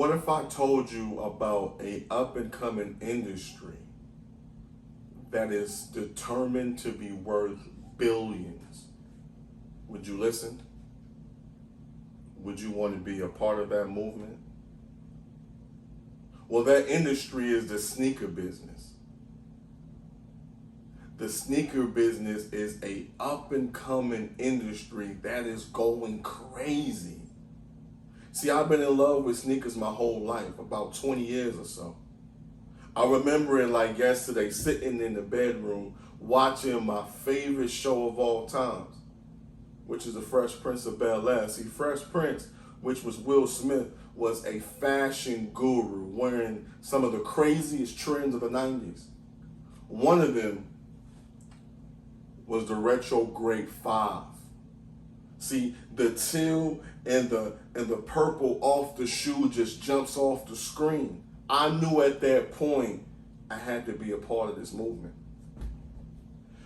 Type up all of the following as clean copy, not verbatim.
What if I told you about a up and coming industry that is determined to be worth billions? Would you listen? Would you want to be a part of that movement? Well, that industry is the sneaker business. The sneaker business is a up and coming industry that is going crazy. See, I've been in love with sneakers my whole life, about 20 years or so. I remember it like yesterday, sitting in the bedroom watching my favorite show of all times, which is The Fresh Prince of Bel-Air. See, Fresh Prince, which was Will Smith, was a fashion guru wearing some of the craziest trends of the 90s. One of them was the retrograde 5. See, the teal and the purple off the shoe just jumps off the screen. I knew at that point I had to be a part of this movement.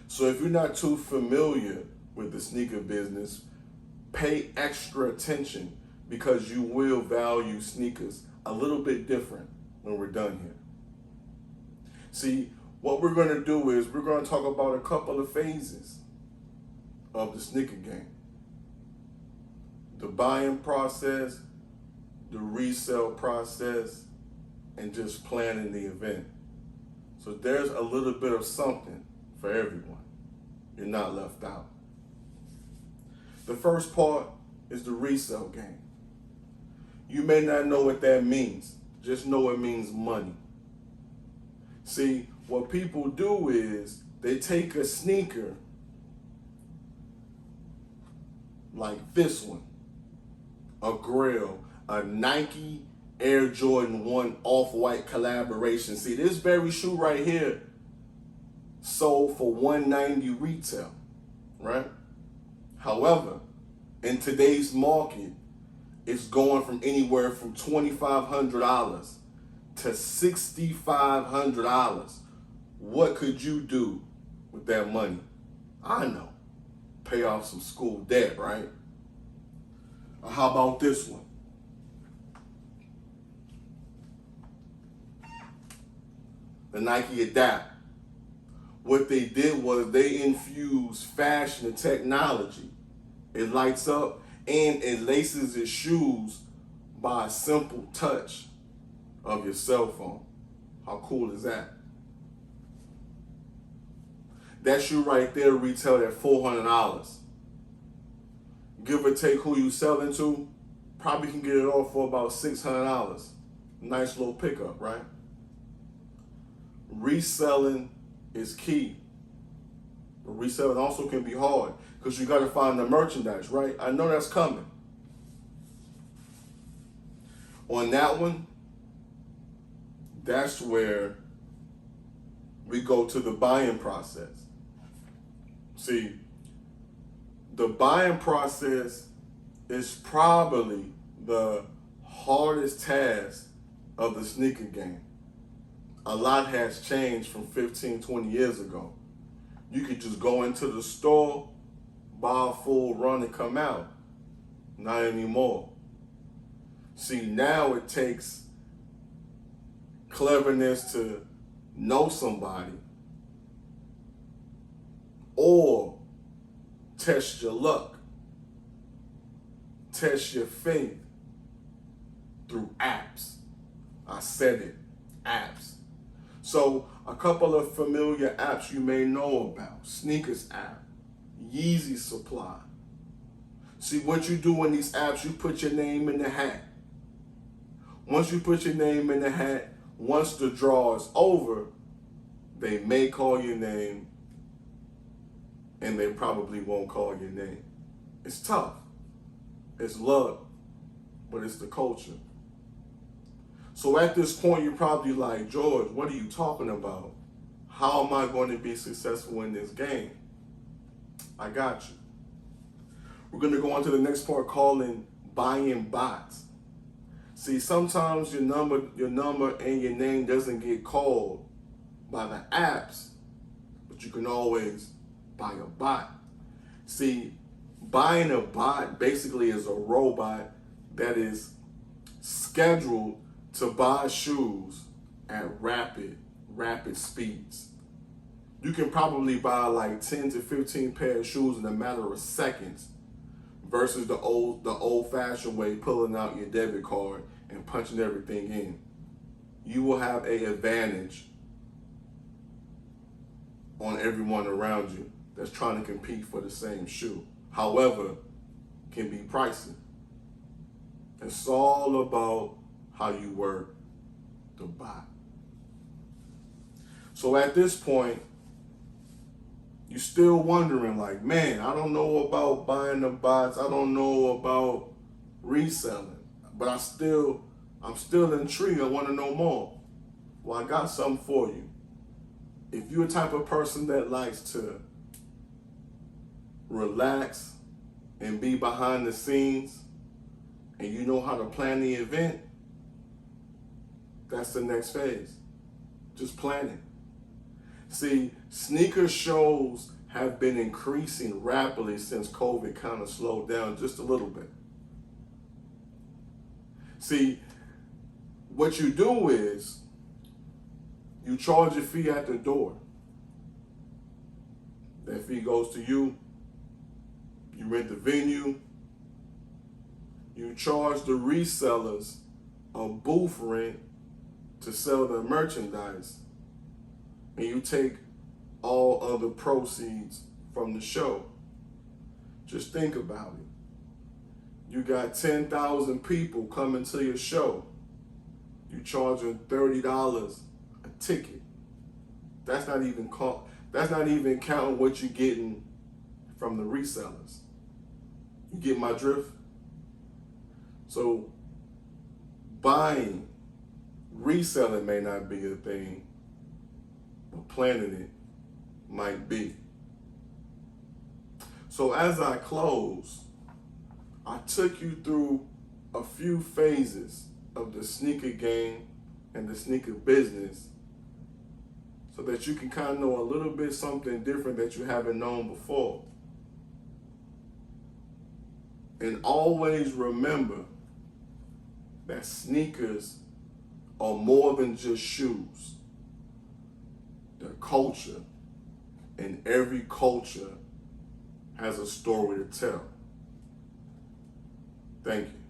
So if you're not too familiar with the sneaker business, pay extra attention because you will value sneakers a little bit different when we're done here. See, what we're going to do is we're going to talk about a couple of phases of the sneaker game. The buying process, the resale process, and just planning the event. So there's a little bit of something for everyone. You're not left out. The first part is the resale game. You may not know what that means. Just know it means money. See, what people do is they take a sneaker like this one, a Grail, a Nike Air Jordan 1 Off-White collaboration. See, this very shoe right here sold for $190 retail, right? However, in today's market, it's going from anywhere from $2,500 to $6,500. What could you do with that money? I know. Pay off some school debt, right? Or how about this one? The Nike Adapt. What they did was they infused fashion and technology. It lights up and it laces its shoes by a simple touch of your cell phone. How cool is that? That shoe right there retailed at $400. Give or take who you selling to, probably can get it off for about $600. Nice little pickup, right? Reselling is key. But reselling also can be hard because you got to find the merchandise, right? I know that's coming. On that one, that's where we go to the buying process. See, the buying process is probably the hardest task of the sneaker game. A lot has changed from 15, 20 years ago. You could just go into the store, buy a full run and come out. Not anymore. See, now it takes cleverness to know somebody or test your luck, test your faith through apps. I said it, apps. So a couple of familiar apps you may know about. Sneakers app, Yeezy Supply. See, what you do in these apps, you put your name in the hat. Once you put your name in the hat, once the draw is over, they may call your name and they probably won't call your name. It's tough. It's luck, but it's the culture. So at this point, you're probably like, George, what are you talking about? How am I going to be successful in this game? I got you. We're going to go on to the next part, calling buying bots. See, sometimes your number and your name doesn't get called by the apps, but you can always buy a bot. See, buying a bot basically is a robot that is scheduled to buy shoes at rapid speeds. You can probably buy like 10 to 15 pair of shoes in a matter of seconds versus the old fashioned way, pulling out your debit card and punching everything in. You will have an advantage on everyone around you that's trying to compete for the same shoe. However, can be pricey. It's all about how you work to buy. So at this point, you're still wondering, like, man, I don't know about buying the bots. I don't know about reselling, but I'm still intrigued. I want to know more. Well, I got something for you. If you're a type of person that likes to relax and be behind the scenes, and you know how to plan the event, that's the next phase. Just planning. See, sneaker shows have been increasing rapidly since COVID kind of slowed down just a little bit. See, what you do is you charge a fee at the door. That fee goes to you. You rent the venue. You charge the resellers a booth rent to sell their merchandise. And you take all other proceeds from the show. Just think about it. You got 10,000 people coming to your show. You charging $30 a ticket. That's not even counting what you're getting from the resellers. You get my drift? So buying, reselling may not be a thing, but planning it might be. So as I close, I took you through a few phases of the sneaker game and the sneaker business so that you can kind of know a little bit something different that you haven't known before. And always remember that sneakers are more than just shoes. They're culture, and every culture has a story to tell. Thank you.